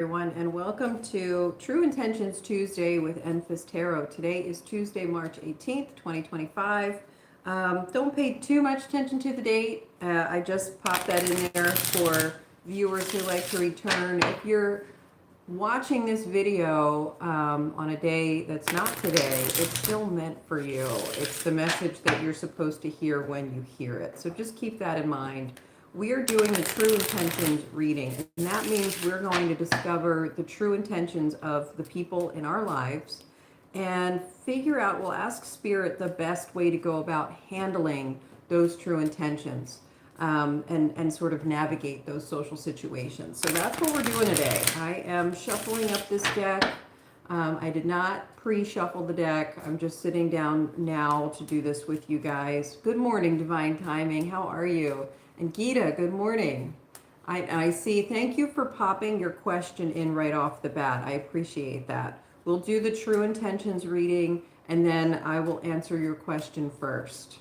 everyone, and welcome to True Intentions Tuesday with Enfys Tarot. Today is Tuesday, March 18th, 2025. Don't pay too much attention to the date. I just popped that in there for viewers who like to return. If you're watching this video on a day that's not today, it's still meant for you. It's the message that you're supposed to hear when you hear it. So just keep that in mind. We are doing the true intentions reading, and that means we're going to discover the true intentions of the people in our lives and figure out, we'll ask Spirit the best way to go about handling those true intentions. And sort of navigate those social situations. So that's what we're doing today. I am shuffling up this deck. I did not pre-shuffle the deck. I'm just sitting down now to do this with you guys. Good morning, Divine Timing. How are you? And Gita, good morning. I see. Thank you for popping your question in right off the bat. I appreciate that. We'll do the true intentions reading, and then I will answer your question first.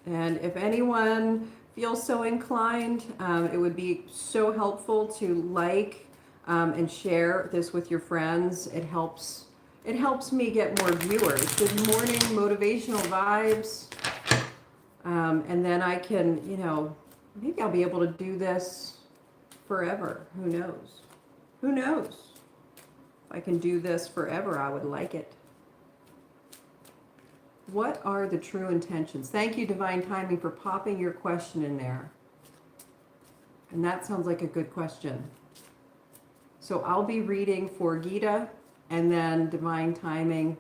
And if anyone feels so inclined, it would be so helpful to like and share this with your friends. It helps me get more viewers. Good morning, motivational vibes. And then I can, maybe I'll be able to do this forever. Who knows? Who knows? If I can do this forever, I would like it. What are the true intentions? Thank you, Divine Timing, for popping your question in there. And that sounds like a good question. So I'll be reading for Gita and then Divine Timing.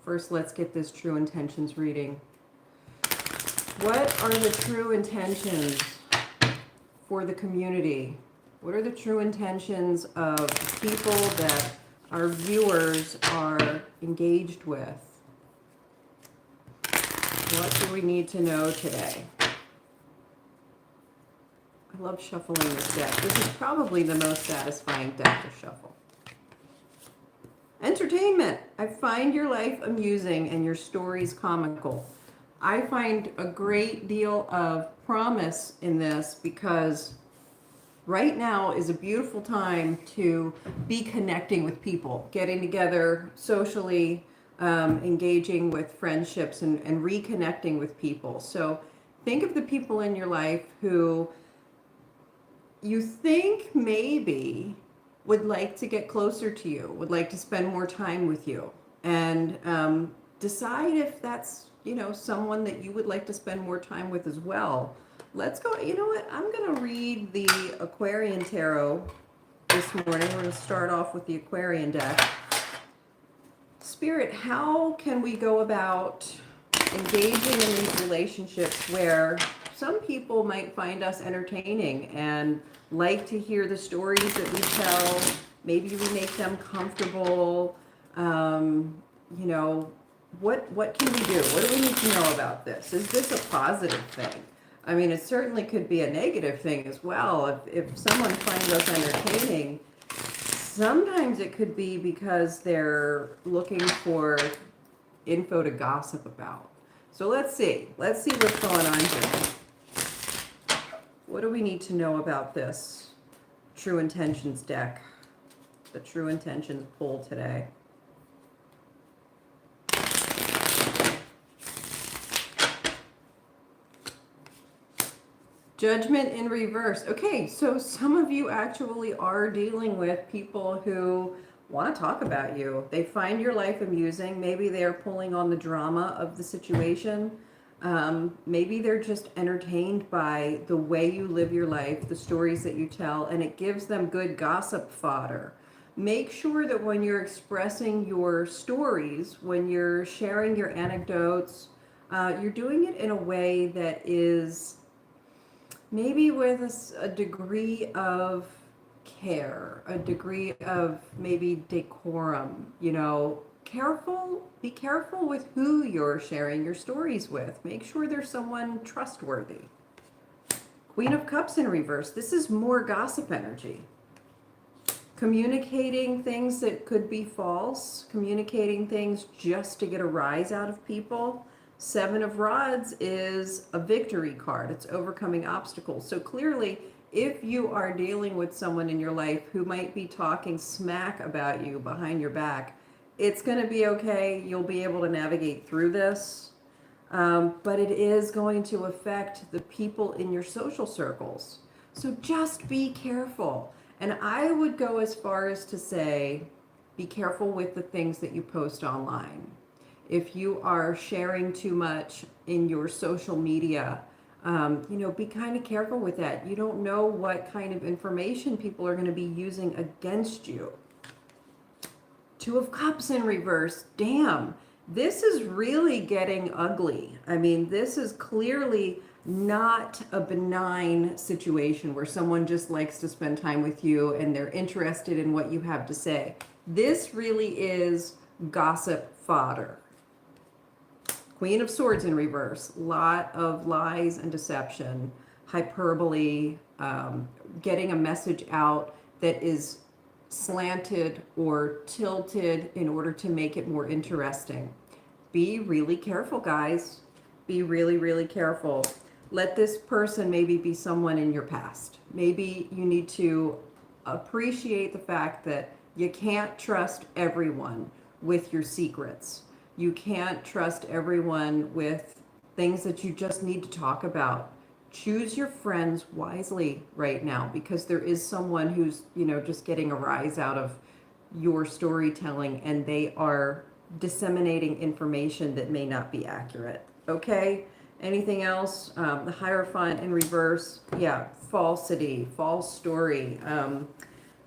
First, let's get this true intentions reading. What are the true intentions for the community? What are the true intentions of the people that our viewers are engaged with? What do we need to know today? I love shuffling this deck. This is probably the most satisfying deck to shuffle. Entertainment. I find your life amusing and your stories comical. I find a great deal of promise in this because right now is a beautiful time to be connecting with people, getting together socially, engaging with friendships and reconnecting with people. So think of the people in your life who you think maybe would like to get closer to you, would like to spend more time with you, and decide if that's, someone that you would like to spend more time with as well. Let's go. You know what? I'm going to read the Aquarian Tarot this morning. We're going to start off with the Aquarian deck. Spirit, how can we go about engaging in these relationships where some people might find us entertaining and like to hear the stories that we tell? Maybe we make them comfortable. What can we do? What do we need to know about this? Is this a positive thing? I mean, it certainly could be a negative thing as well. If someone finds us entertaining, sometimes it could be because they're looking for info to gossip about. So let's see. Let's see what's going on here. What do we need to know about this True Intentions deck? The True Intentions pull today. Judgment in reverse. Okay, so some of you actually are dealing with people who want to talk about you. They find your life amusing. Maybe they're pulling on the drama of the situation. Maybe they're just entertained by the way you live your life, the stories that you tell, and it gives them good gossip fodder. Make sure that when you're expressing your stories, when you're sharing your anecdotes, you're doing it in a way that is maybe with a degree of care, a degree of maybe decorum, be careful with who you're sharing your stories with. Make sure there's someone trustworthy. Queen of Cups in reverse. This is more gossip energy. Communicating things that could be false, communicating things just to get a rise out of people. Seven of Rods is a victory card. It's overcoming obstacles. So clearly if you are dealing with someone in your life who might be talking smack about you behind your back, it's going to be okay. You'll be able to navigate through this. But it is going to affect the people in your social circles. So just be careful. And I would go as far as to say, be careful with the things that you post online. If you are sharing too much in your social media, be kind of careful with that. You don't know what kind of information people are going to be using against you. Two of Cups in reverse. Damn, this is really getting ugly. I mean, this is clearly not a benign situation where someone just likes to spend time with you and they're interested in what you have to say. This really is gossip fodder. Queen of Swords in reverse. Lot of lies and deception, hyperbole, getting a message out that is slanted or tilted in order to make it more interesting. Be really careful, guys. Be really, really careful. Let this person maybe be someone in your past. Maybe you need to appreciate the fact that you can't trust everyone with your secrets. You can't trust everyone with things that you just need to talk about. Choose your friends wisely right now, because there is someone who's, just getting a rise out of your storytelling, and they are disseminating information that may not be accurate. Okay? Anything else? The Hierophant in reverse. Yeah, falsity, false story,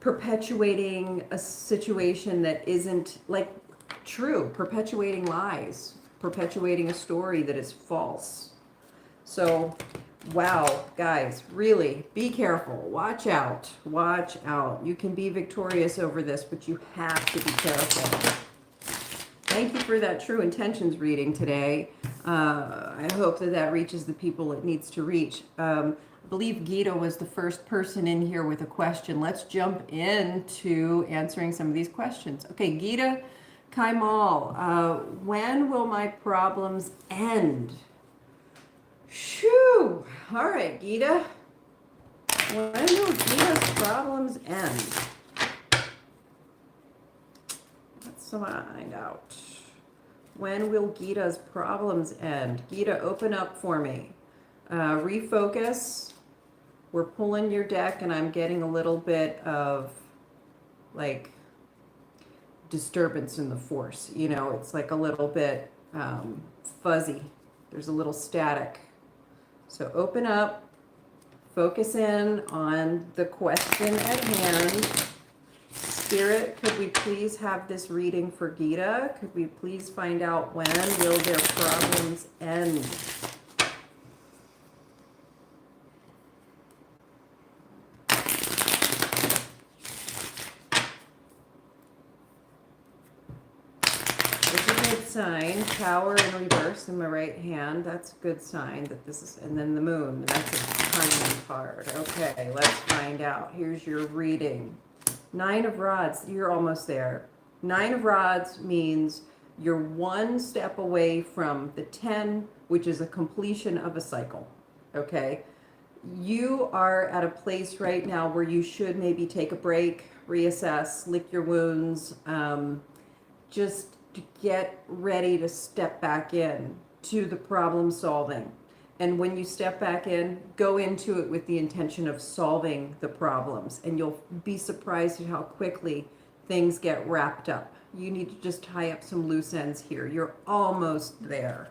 perpetuating a situation that isn't like true, perpetuating lies, perpetuating a story that is false. So, wow, guys, really be careful. Watch out. Watch out. You can be victorious over this, but you have to be careful. Thank you for that True Intentions reading today. I hope that reaches the people it needs to reach. I believe Gita was the first person in here with a question. Let's jump into answering some of these questions. Okay, Gita Kaimal, when will my problems end? Shoo! All right, Gita. When will Gita's problems end? Let's find out. When will Gita's problems end? Gita, open up for me. Refocus. We're pulling your deck, and I'm getting a little bit of, like, disturbance in the force. It's like a little bit fuzzy. There's a little static. So open up, focus in on the question at hand. Spirit, could we please have this reading for Gita? Could we please find out when will their problems end? Sign, Tower in reverse in my right hand. That's a good sign that this is, and then the moon, and that's a timing card. Okay, let's find out. Here's your reading. 9 of Rods, you're almost there. 9 of Rods means you're one step away from the 10, which is a completion of a cycle. Okay, you are at a place right now where you should maybe take a break, reassess, lick your wounds, just to get ready to step back in to the problem solving. And when you step back in, go into it with the intention of solving the problems, and you'll be surprised at how quickly things get wrapped up. You need to just tie up some loose ends here. You're almost there.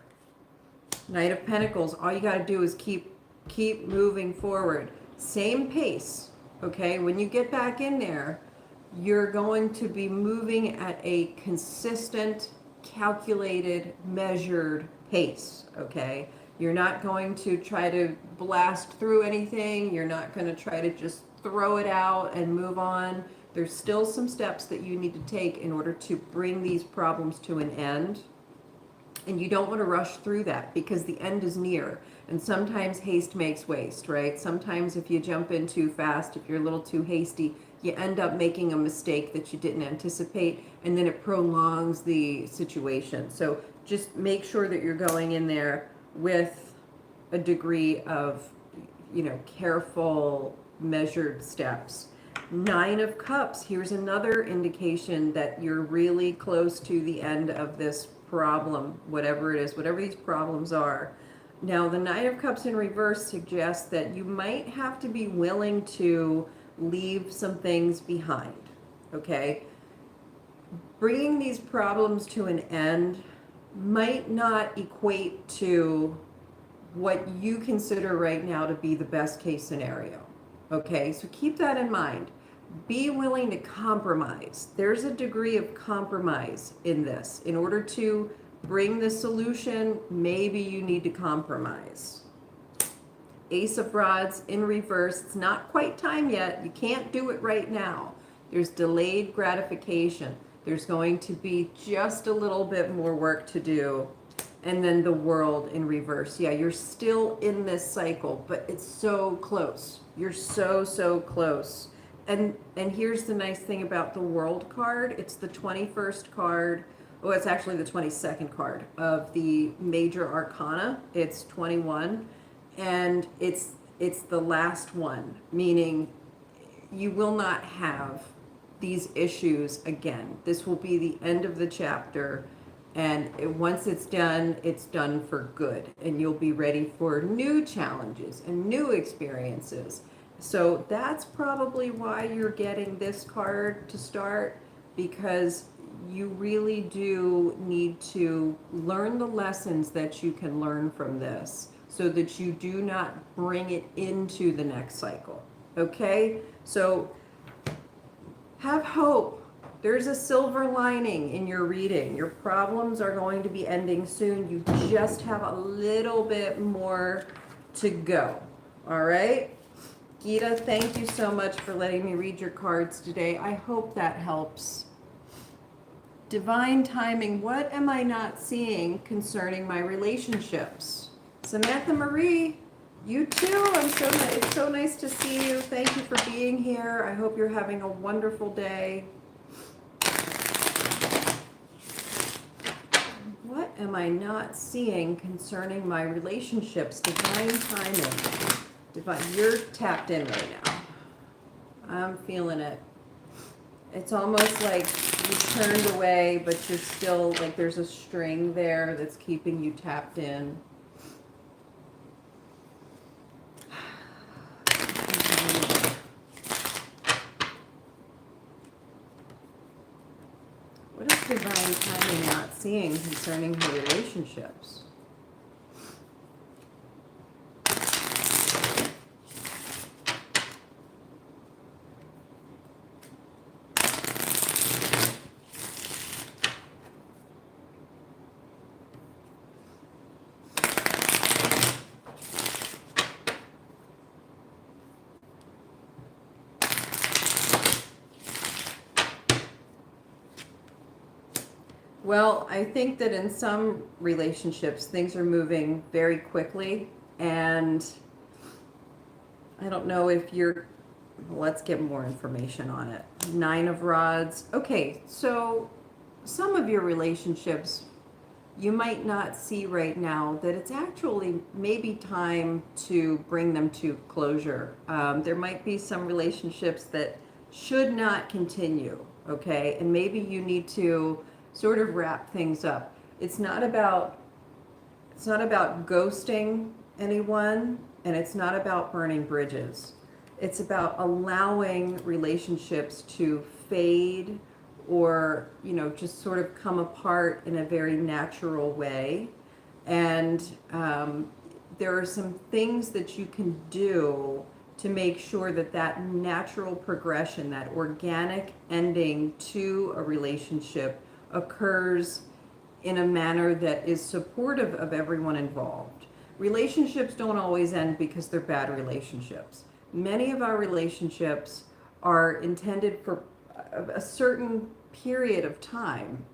Knight of Pentacles, all you got to do is keep moving forward. Same pace, okay? When you get back in there, you're going to be moving at a consistent, calculated, measured pace, okay? You're not going to try to blast through anything. You're not going to try to just throw it out and move on. There's still some steps that you need to take in order to bring these problems to an end. And you don't want to rush through that, because the end is near. And sometimes haste makes waste, right? Sometimes if you jump in too fast, if you're a little too hasty, you end up making a mistake that you didn't anticipate, and then it prolongs the situation. So just make sure that you're going in there with a degree of, careful measured steps. Nine of Cups, here's another indication that you're really close to the end of this problem, whatever it is, whatever these problems are. Now, the Nine of Cups in reverse suggests that you might have to be willing to leave some things behind, okay? Bringing these problems to an end might not equate to what you consider right now to be the best case scenario, okay? So keep that in mind. Be willing to compromise. There's a degree of compromise in this. In order to bring the solution, maybe you need to compromise. Ace of Rods in reverse. It's not quite time yet. You can't do it right now. There's delayed gratification. There's going to be just a little bit more work to do. And then the World in reverse. Yeah, you're still in this cycle, but it's so close. You're so, so close. And here's the nice thing about the World card. It's the 21st card. Oh, it's actually the 22nd card of the major arcana. It's 21. And it's the last one, meaning you will not have these issues again. This will be the end of the chapter, and once it's done for good, and you'll be ready for new challenges and new experiences. So that's probably why you're getting this card to start, because you really do need to learn the lessons that you can learn from this, so that you do not bring it into the next cycle. Okay? So have hope. There's a silver lining in your reading. Your problems are going to be ending soon. You just have a little bit more to go. All right? Gita, thank you so much for letting me read your cards today. I hope that helps. Divine timing. What am I not seeing concerning my relationships? Samantha Marie, you too. It's so nice to see you. Thank you for being here. I hope you're having a wonderful day. What am I not seeing concerning my relationships? Divine timing. Divine, you're tapped in right now. I'm feeling it. It's almost like you turned away, but you're still, like there's a string there that's keeping you tapped in. What is divine timing not seeing concerning her relationships? Well, I think that in some relationships, things are moving very quickly, and I don't know if let's get more information on it. Nine of Rods. Okay, so some of your relationships, you might not see right now that it's actually maybe time to bring them to closure. There might be some relationships that should not continue, okay? And maybe you need to sort of wrap things up. It's not about ghosting anyone, and it's not about burning bridges. It's about allowing relationships to fade or, just sort of come apart in a very natural way. And there are some things that you can do to make sure that that natural progression, that organic ending to a relationship occurs in a manner that is supportive of everyone involved. Relationships don't always end because they're bad relationships. Many of our relationships are intended for a certain period of time,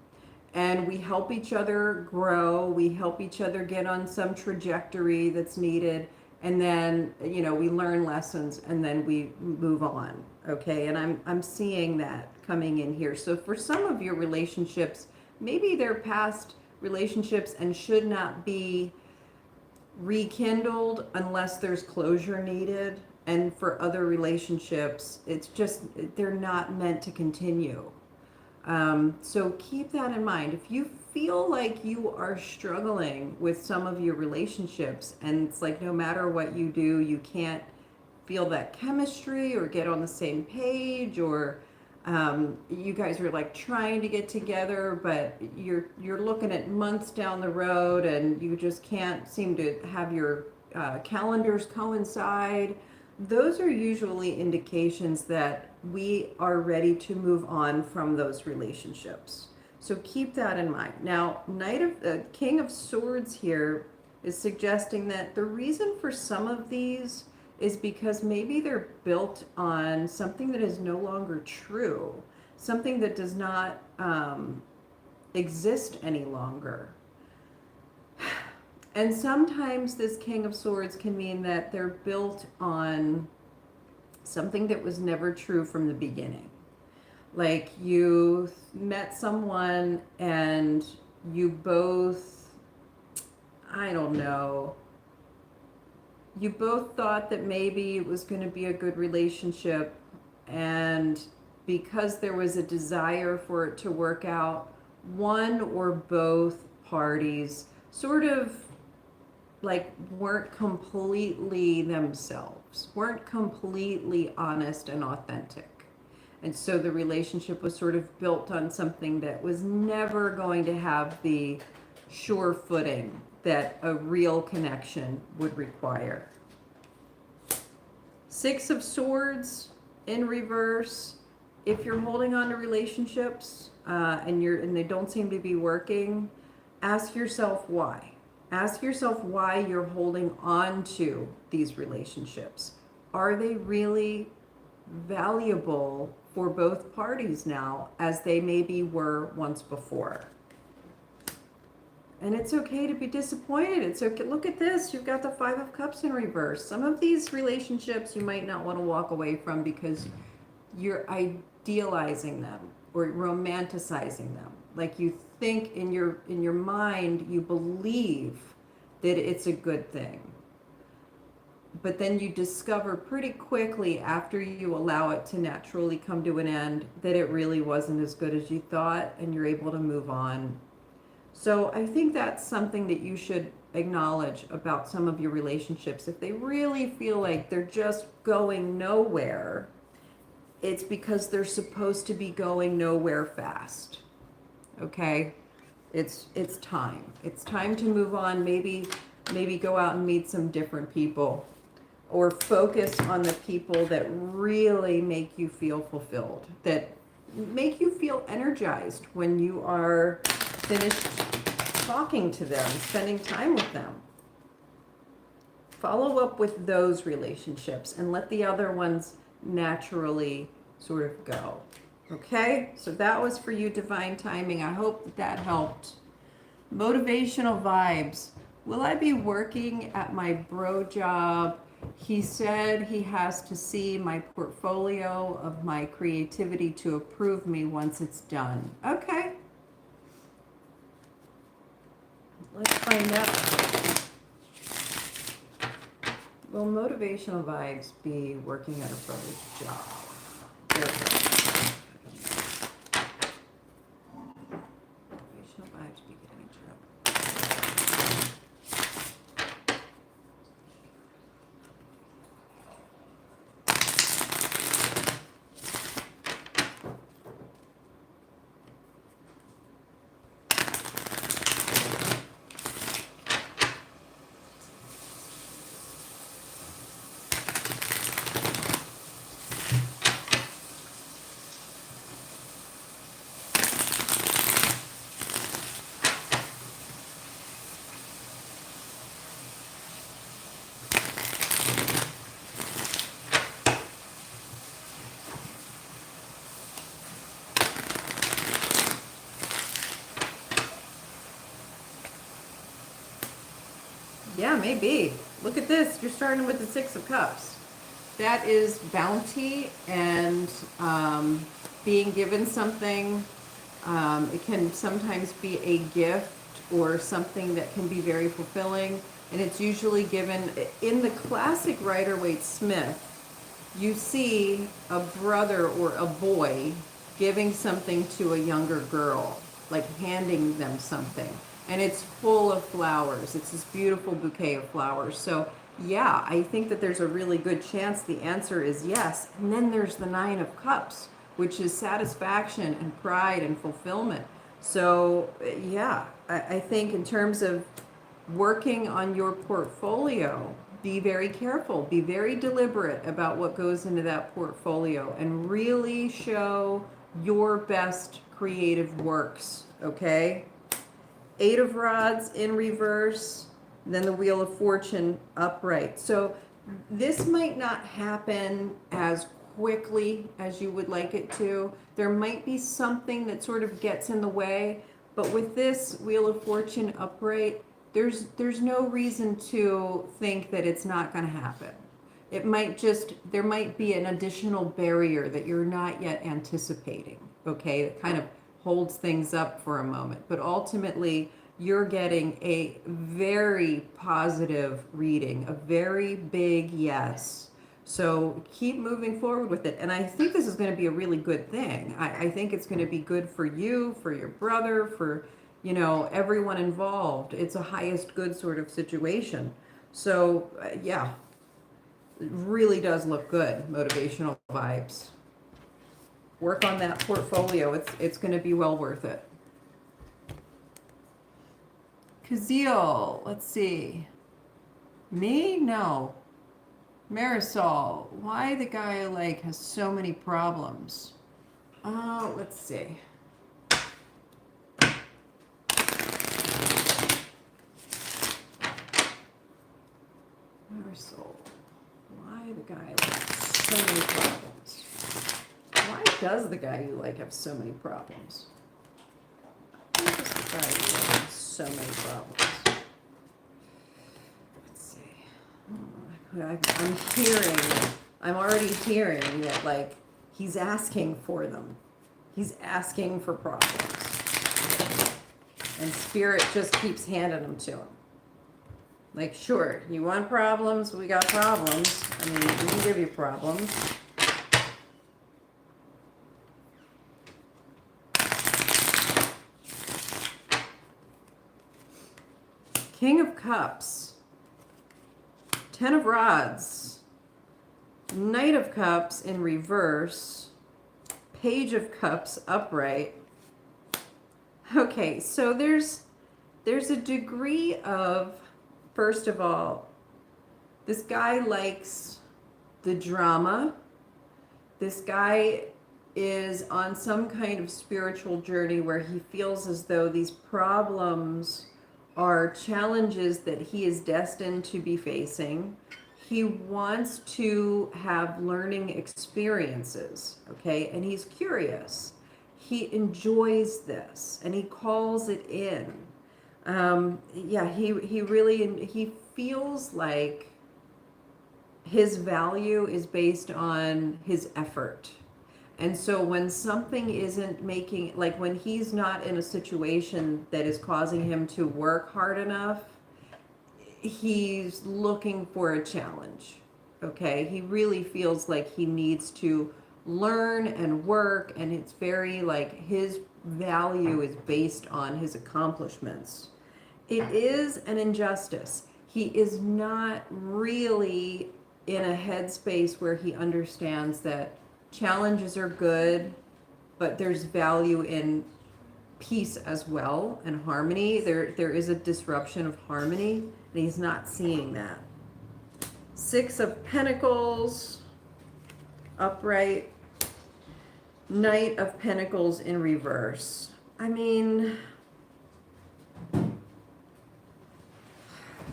and we help each other grow, we help each other get on some trajectory that's needed, and then we learn lessons, and then we move on. Okay, and I'm seeing that coming in here. So for some of your relationships, maybe they're past relationships and should not be rekindled unless there's closure needed. And for other relationships, it's just, they're not meant to continue. So keep that in mind. If you feel like you are struggling with some of your relationships and it's like no matter what you do, you can't feel that chemistry or get on the same page, or you guys are like trying to get together, but you're looking at months down the road and you just can't seem to have your calendars coincide. Those are usually indications that we are ready to move on from those relationships. So keep that in mind. Now, King of Swords here is suggesting that the reason for some of these is because maybe they're built on something that is no longer true, something that does not exist any longer. And sometimes this King of Swords can mean that they're built on something that was never true from the beginning. Like you met someone and you both, I don't know, you both thought that maybe it was going to be a good relationship, and because there was a desire for it to work out, one or both parties sort of like weren't completely themselves, weren't completely honest and authentic. And so the relationship was sort of built on something that was never going to have the sure footing that a real connection would require. Six of Swords in reverse. If you're holding on to relationships and they don't seem to be working, ask yourself why. Ask yourself why you're holding on to these relationships. Are they really valuable for both parties now as they maybe were once before? And it's okay to be disappointed. It's okay. Look at this. You've got the Five of Cups in reverse. Some of these relationships you might not want to walk away from because you're idealizing them or romanticizing them. Like you think in your mind, you believe that it's a good thing. But then you discover pretty quickly after you allow it to naturally come to an end that it really wasn't as good as you thought, and you're able to move on. So I think that's something that you should acknowledge about some of your relationships. If they really feel like they're just going nowhere, it's because they're supposed to be going nowhere fast. Okay? It's time. It's time to move on. Maybe go out and meet some different people, or focus on the people that really make you feel fulfilled, that make you feel energized when you are finished talking to them, spending time with them. Follow up with those relationships and let the other ones naturally sort of go. Okay, so that was for you, divine timing. I hope that helped. Motivational vibes. Will I be working at my bro job? He said he has to see my portfolio of my creativity to approve me once it's done. Okay. Let's find out. Will motivational vibes be working at a bro's job? Motivational vibes be getting in trouble. Yeah, maybe. Look at this. You're starting with the Six of Cups. That is bounty and being given something. It can sometimes be a gift or something that can be very fulfilling. And it's usually given in the classic Rider-Waite-Smith. you see a brother or a boy giving something to a younger girl, like handing them something. And it's full of flowers. It's this beautiful bouquet of flowers. So, yeah, I think that there's a really good chance the answer is yes. And then there's the Nine of Cups, which is satisfaction and pride and fulfillment. So, yeah, I think in terms of working on your portfolio, be very careful, be very deliberate about what goes into that portfolio and really show your best creative works, okay? Eight of Rods in reverse, then the Wheel of Fortune upright. So this might not happen as quickly as you would like it to. There might be something that sort of gets in the way, but with this Wheel of Fortune upright, there's no reason to think that it's not going to happen. It might just, there might be an additional barrier that you're not yet anticipating, okay? It kind of holds things up for a moment, but ultimately you're getting a very positive reading, a very big yes. So keep moving forward with it. And I think this is going to be a really good thing. I think it's going to be good for you, for your brother, for, you know, everyone involved. It's a highest good sort of situation. So, yeah, it really does look good, motivational vibes. Work on that portfolio. It's going to be well worth it. Kazeel, let's see. Me? No. Marisol, why the guy I like has so many problems? Let's see. Marisol, why the guy I like has so many problems? Why does the guy you like have so many problems? Why does the guy you like have so many problems? Let's see. I'm already hearing that, like, he's asking for them. He's asking for problems. And Spirit just keeps handing them to him. Like, sure, you want problems? We got problems. I mean, we can give you problems. King of Cups. Ten of Rods. Knight of Cups in reverse. Page of Cups upright. Okay, so there's a degree of, first of all, this guy likes the drama. This guy is on some kind of spiritual journey where he feels as though these problems are challenges that he is destined to be facing. He wants to have learning experiences, okay? And he's curious. He enjoys this and he calls it in. Yeah, he really, he feels like his value is based on his effort. And so when something isn't making, like when he's not in a situation that is causing him to work hard enough, he's looking for a challenge. Okay, he really feels like he needs to learn and work, and it's very like his value is based on his accomplishments. It is an injustice. He is not really in a headspace where he understands that challenges are good, but there's value in peace as well and harmony. There is a disruption of harmony, and he's not seeing that. Six of Pentacles upright. Knight of Pentacles in reverse. I mean,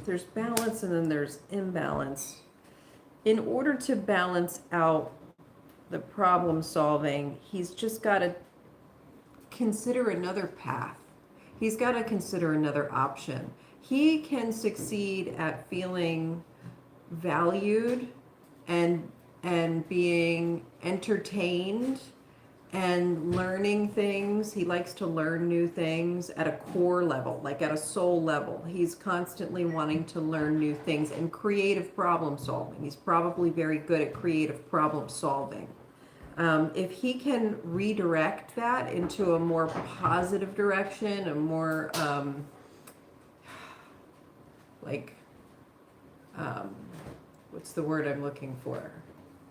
there's balance and then there's imbalance. In order to balance out the problem solving, he's just got to consider another path. He's got to consider another option. He can succeed at feeling valued and being entertained and learning things. He likes to learn new things at a core level, like at a soul level. He's constantly wanting to learn new things and creative problem solving. He's probably very good at creative problem solving. If he can redirect that into a more positive direction, a more like, um, what's the word I'm looking for?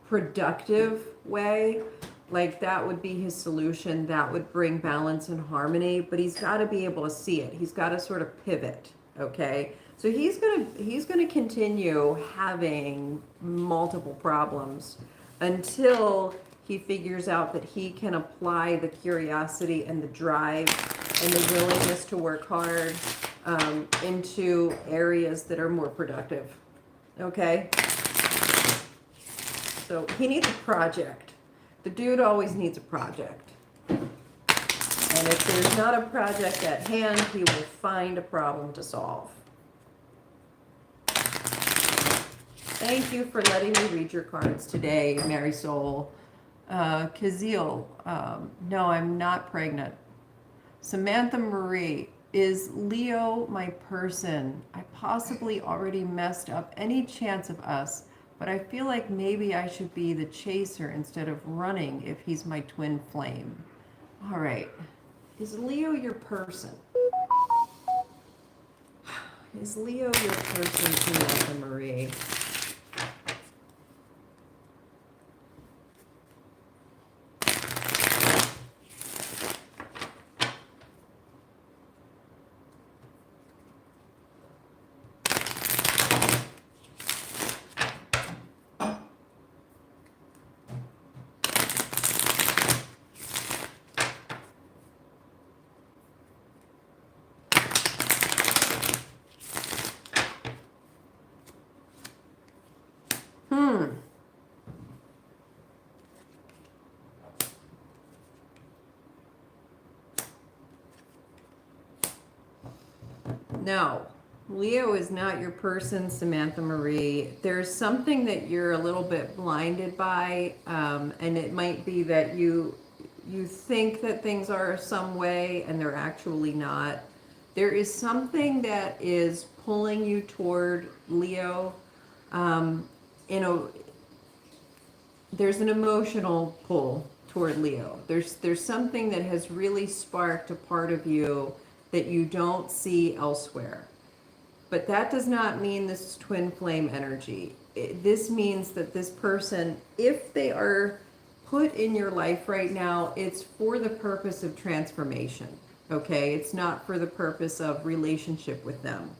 Productive way, like that would be his solution. That would bring balance and harmony, but he's got to be able to see it. He's got to sort of pivot, okay? So he's gonna continue having multiple problems until he figures out that he can apply the curiosity and the drive and the willingness to work hard into areas that are more productive, okay? So he needs a project. The dude always needs a project. And if there's not a project at hand, he will find a problem to solve. Thank you for letting me read your cards today, Mary Soul. Kazil, no, I'm not pregnant. Samantha Marie, is Leo my person? I possibly already messed up any chance of us, but I feel like maybe I should be the chaser instead of running if he's my twin flame. All right. Is Leo your person? Is Leo your person, Samantha Marie? No, Leo is not your person, Samantha Marie. There's something that you're a little bit blinded by, and it might be that you think that things are some way and they're actually not. There is something that is pulling you toward Leo. There's an emotional pull toward Leo. There's something that has really sparked a part of you that you don't see elsewhere. But that does not mean this is twin flame energy. This means that this person, if they are put in your life right now, it's for the purpose of transformation, okay? It's not for the purpose of relationship with them.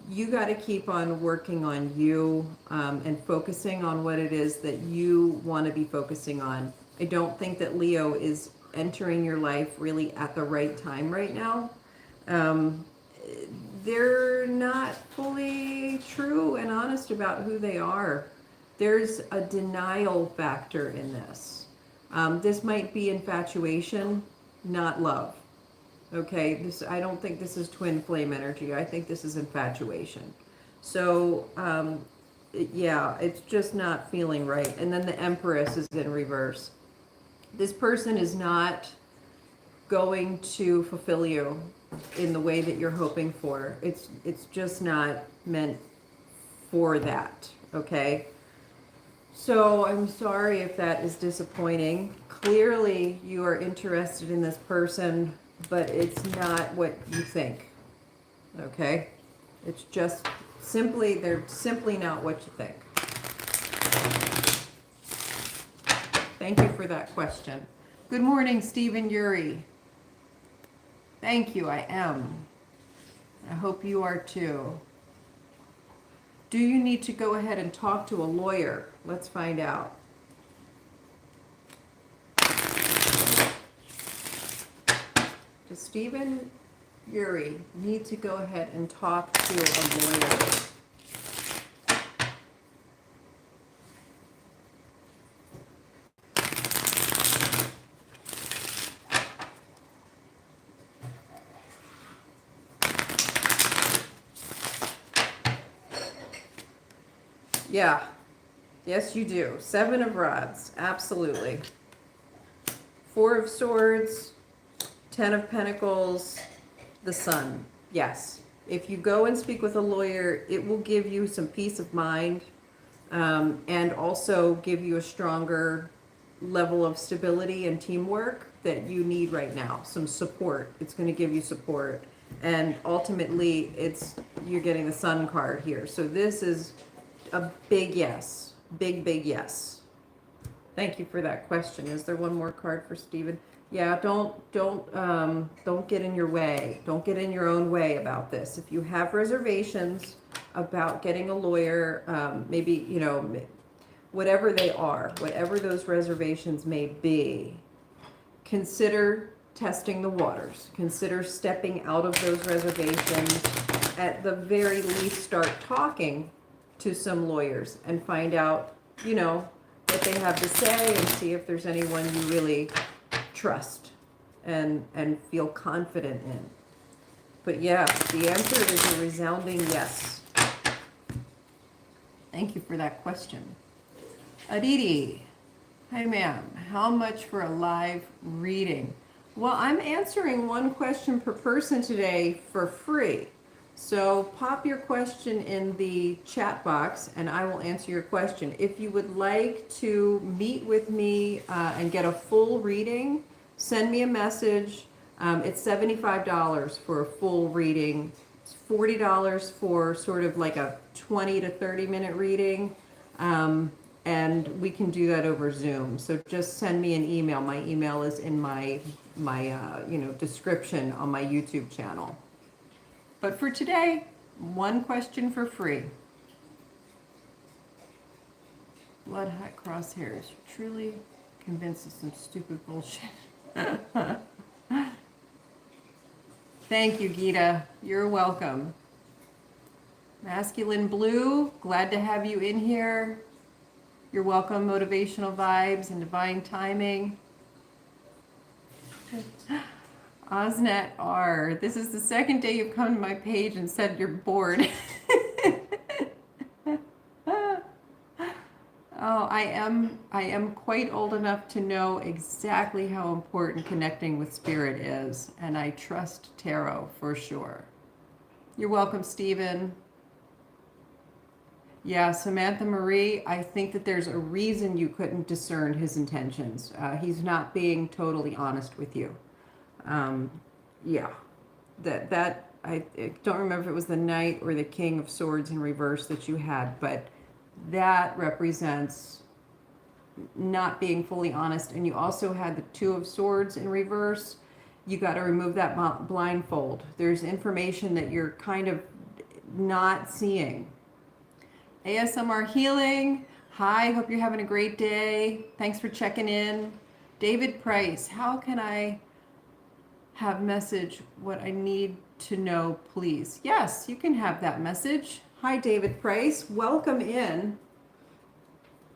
You got to keep on working on you and focusing on what it is that you want to be focusing on. I don't think that Leo is entering your life really at the right time right now. They're not fully true and honest about who they are. There's a denial factor in this. This might be infatuation, not love. Okay, I don't think this is twin flame energy. I think this is infatuation. So, yeah, it's just not feeling right. And then the Empress is in reverse. This person is not going to fulfill you in the way that you're hoping for. It's just not meant for that, okay? So I'm sorry if that is disappointing. Clearly you are interested in this person, but it's not what you think, okay? It's just simply, they're simply not what you think. Thank you for that question. Good morning, Stephen Yuri. Thank you, I am. I hope you are too. Do you need to go ahead and talk to a lawyer? Let's find out. Does Stephen Yuri need to go ahead and talk to a lawyer? Yeah. Yes, you do. 7 of Rods. Absolutely. Four of Swords, 10 of Pentacles, the Sun. Yes. If you go and speak with a lawyer, it will give you some peace of mind, and also give you a stronger level of stability and teamwork that you need right now. Some support. It's going to give you support. And ultimately, you're getting the Sun card here. So this is a big yes. Big, big yes. Thank you for that question. Is there one more card for Stephen? Yeah, don't get in your way. Don't get in your own way about this. If you have reservations about getting a lawyer, maybe, whatever they are, whatever those reservations may be, consider testing the waters. Consider stepping out of those reservations. At the very least, start talking to some lawyers and find out, what they have to say, and see if there's anyone you really trust and feel confident in. But yeah, the answer is a resounding yes. Thank you for that question. Aditi, hi ma'am, how much for a live reading? Well, I'm answering one question per person today for free. So pop your question in the chat box and I will answer your question. If you would like to meet with me and get a full reading, send me a message. It's $75 for a full reading. It's $40 for sort of like a 20 to 30 minute reading. And we can do that over Zoom. So just send me an email. My email is in my description on my YouTube channel. But for today, one question for free. Blood Hot Crosshairs. Truly convinced of some stupid bullshit. Thank you, Gita. You're welcome. Masculine Blue, glad to have you in here. You're welcome, Motivational Vibes and Divine Timing. Osnet R, this is the second day you've come to my page and said you're bored. Oh, I am quite old enough to know exactly how important connecting with spirit is, and I trust tarot for sure. You're welcome, Stephen. Yeah, Samantha Marie, I think that there's a reason you couldn't discern his intentions. He's not being totally honest with you. Yeah, that I don't remember if it was the Knight or the King of Swords in reverse that you had, but that represents not being fully honest. And you also had the Two of Swords in reverse. You got to remove that blindfold. There's information that you're kind of not seeing. ASMR Healing, hi, hope you're having a great day. Thanks for checking in. David Price, how can I have message what I need to know, please? Yes, you can have that message. Hi, David Price. Welcome in.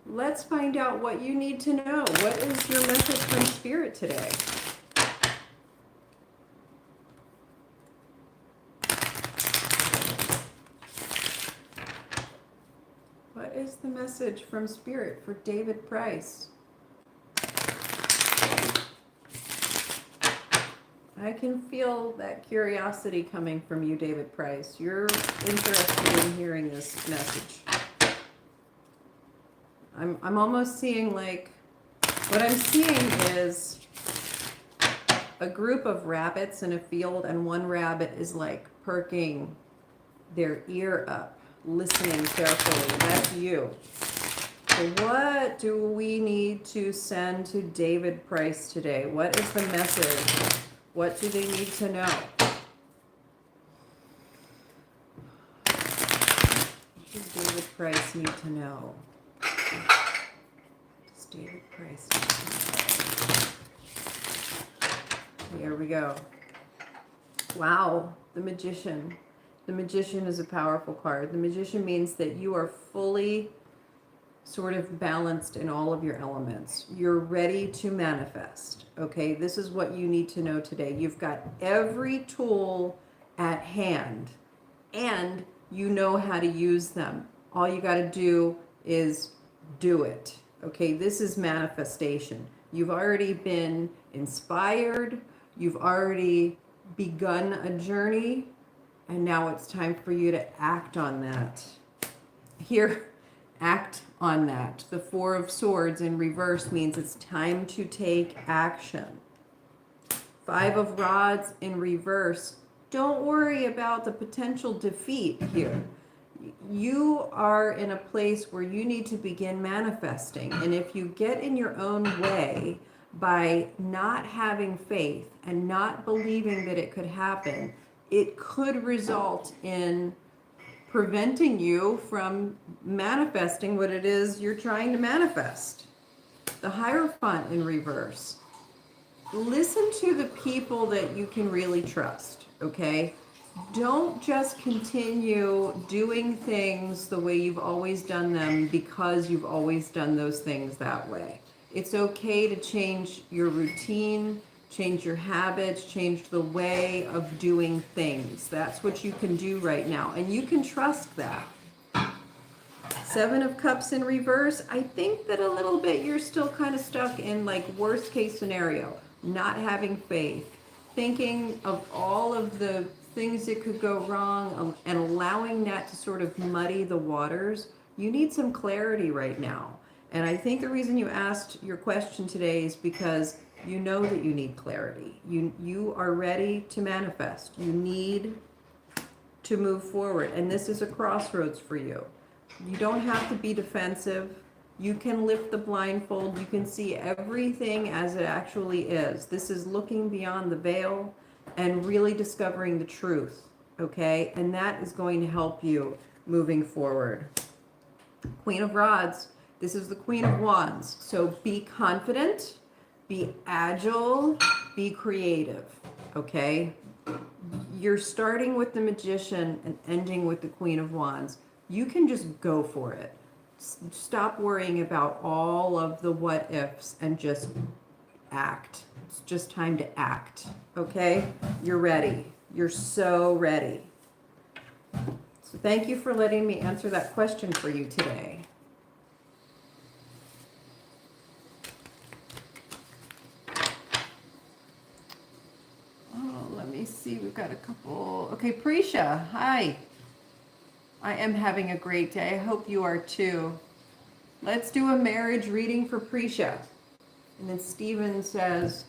Let's find out what you need to know. What is your message from Spirit today? What is the message from Spirit for David Price? I can feel that curiosity coming from you, David Price. You're interested in hearing this message. I'm almost seeing what I'm seeing is a group of rabbits in a field, and one rabbit is like perking their ear up, listening carefully. That's you. So what do we need to send to David Price today? What is the message? What do they need to know? What does David Price need to know? Does David Price need to know? Here we go. Wow, the Magician. The Magician is a powerful card. The Magician means that you are fully sort of balanced in all of your elements. You're ready to manifest. Okay, this is what you need to know today. You've got every tool at hand and you know how to use them. All you got to do is do it. Okay, this is manifestation. You've already been inspired. You've already begun a journey. And now it's time for you to act on that. Here, act on that. The Four of Swords in reverse means it's time to take action. Five of Rods in reverse. Don't worry about the potential defeat here. You are in a place where you need to begin manifesting. And if you get in your own way by not having faith and not believing that it could happen, it could result in preventing you from manifesting what it is you're trying to manifest. The Hierophant in reverse. Listen to the people that you can really trust, okay? Don't just continue doing things the way you've always done them because you've always done those things that way. It's okay to change your routine, change your habits, change the way of doing things. That's what you can do right now, and you can trust that. Seven of Cups in reverse. I think that a little bit you're still kind of stuck in like worst case scenario, not having faith, thinking of all of the things that could go wrong, and allowing that to sort of muddy the waters. You need some clarity right now. And I think the reason you asked your question today is because you know that you need clarity. You are ready to manifest. You need to move forward. And this is a crossroads for you. You don't have to be defensive. You can lift the blindfold. You can see everything as it actually is. This is looking beyond the veil and really discovering the truth, okay? And that is going to help you moving forward. Queen of Rods. This is the Queen of Wands. So be confident, be agile, be creative, okay? You're starting with the Magician and ending with the Queen of Wands. You can just go for it. Stop worrying about all of the what ifs and just act. It's just time to act, okay? You're ready. You're so ready. So thank you for letting me answer that question for you today. Oh, let me see. We've got a couple. Okay, Prisha, hi. I am having a great day. I hope you are too. Let's do a marriage reading for Prisha. And then Steven says,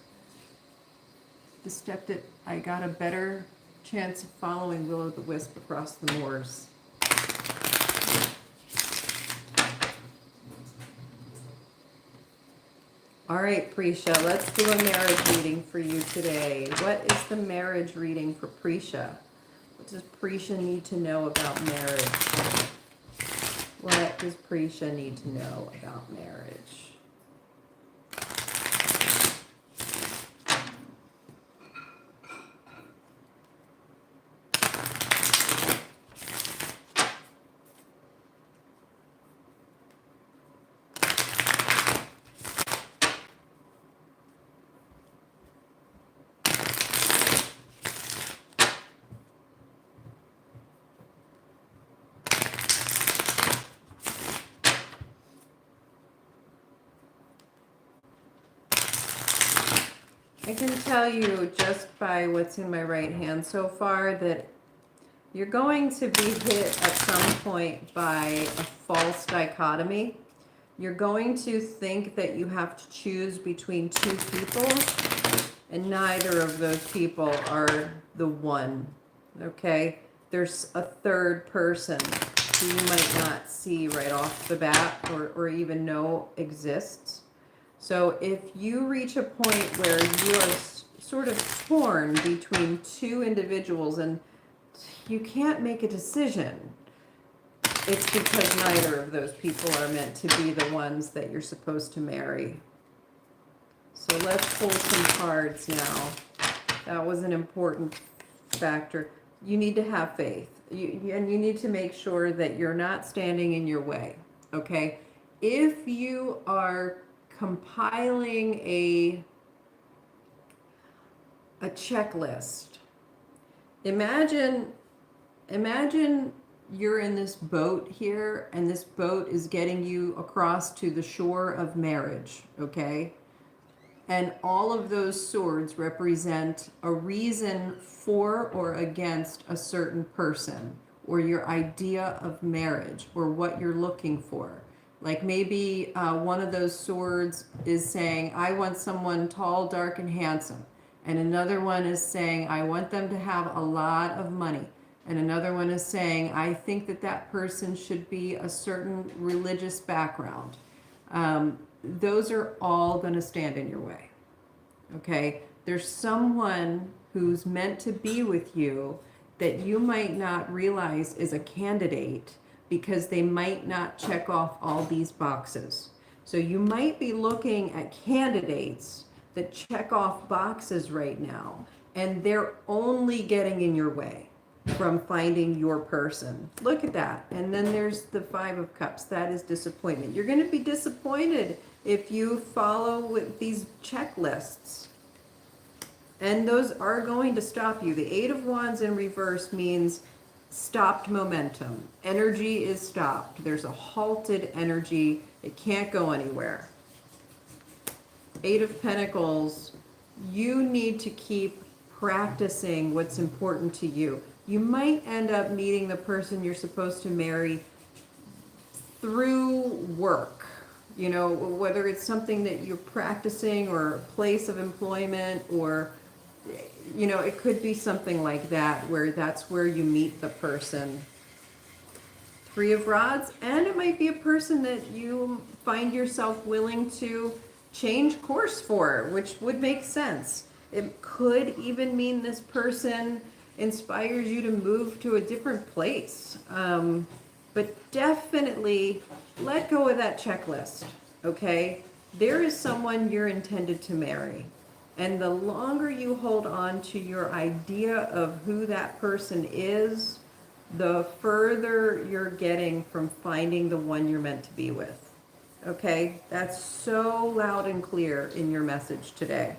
the step that I got a better chance of following Will-o'-the-Wisp across the moors. All right, Prisha, let's do a marriage reading for you today. What is the marriage reading for Prisha? What does Prisha need to know about marriage? What does Prisha need to know about marriage? I can tell you just by what's in my right hand so far that you're going to be hit at some point by a false dichotomy. You're going to think that you have to choose between two people, and neither of those people are the one, okay? There's a third person who you might not see right off the bat or even know exists. So if you reach a point where you are sort of torn between two individuals and you can't make a decision, it's because neither of those people are meant to be the ones that you're supposed to marry. So let's pull some cards now. That was an important factor. You need to have faith. And you need to make sure that you're not standing in your way, okay? If you are compiling a checklist. Imagine you're in this boat here, and this boat is getting you across to the shore of marriage, okay? And all of those swords represent a reason for or against a certain person, or your idea of marriage, or what you're looking for. Like maybe one of those swords is saying, I want someone tall, dark, and handsome. And another one is saying, I want them to have a lot of money. And another one is saying, I think that that person should be a certain religious background. Those are all going to stand in your way. Okay? There's someone who's meant to be with you that you might not realize is a candidate because they might not check off all these boxes. So you might be looking at candidates that check off boxes right now, and they're only getting in your way from finding your person. Look at that. And then there's the Five of Cups. That is disappointment. You're going to be disappointed if you follow with these checklists. And those are going to stop you. The Eight of Wands in reverse means stopped momentum. Energy is stopped. There's a halted energy. It can't go anywhere. Eight of Pentacles, you need to keep practicing what's important to you. You might end up meeting the person you're supposed to marry through work. You know, whether it's something that you're practicing or a place of employment, or, you know, it could be something like that where that's where you meet the person. Three of Rods, and it might be a person that you find yourself willing to change course for, which would make sense. It could even mean this person inspires you to move to a different place. But definitely let go of that checklist, okay? There is someone you're intended to marry. And the longer you hold on to your idea of who that person is, the further you're getting from finding the one you're meant to be with. Okay? That's so loud and clear in your message today.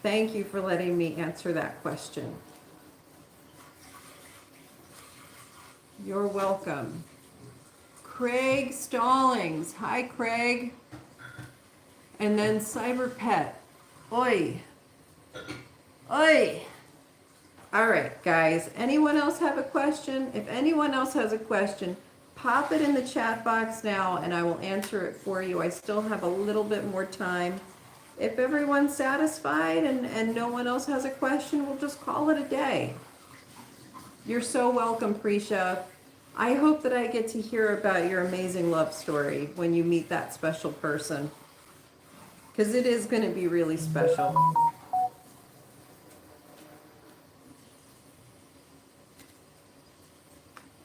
Thank you for letting me answer that question. You're welcome. Craig Stallings. Hi, Craig. And then Cyber Pet. Oi. Oi. All right, guys. Anyone else have a question? If anyone else has a question, pop it in the chat box now and I will answer it for you. I still have a little bit more time. If everyone's satisfied and no one else has a question, we'll just call it a day. You're so welcome, Prisha. I hope that I get to hear about your amazing love story when you meet that special person, because it is going to be really special.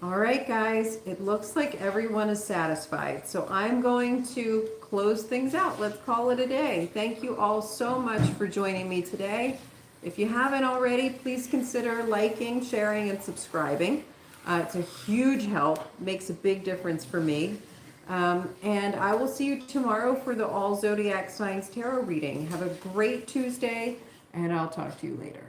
All right, guys, it looks like everyone is satisfied. So I'm going to close things out. Let's call it a day. Thank you all so much for joining me today. If you haven't already, please consider liking, sharing, and subscribing. It's a huge help, makes a big difference for me. And I will see you tomorrow for the All Zodiac Signs Tarot reading. Have a great Tuesday, and I'll talk to you later.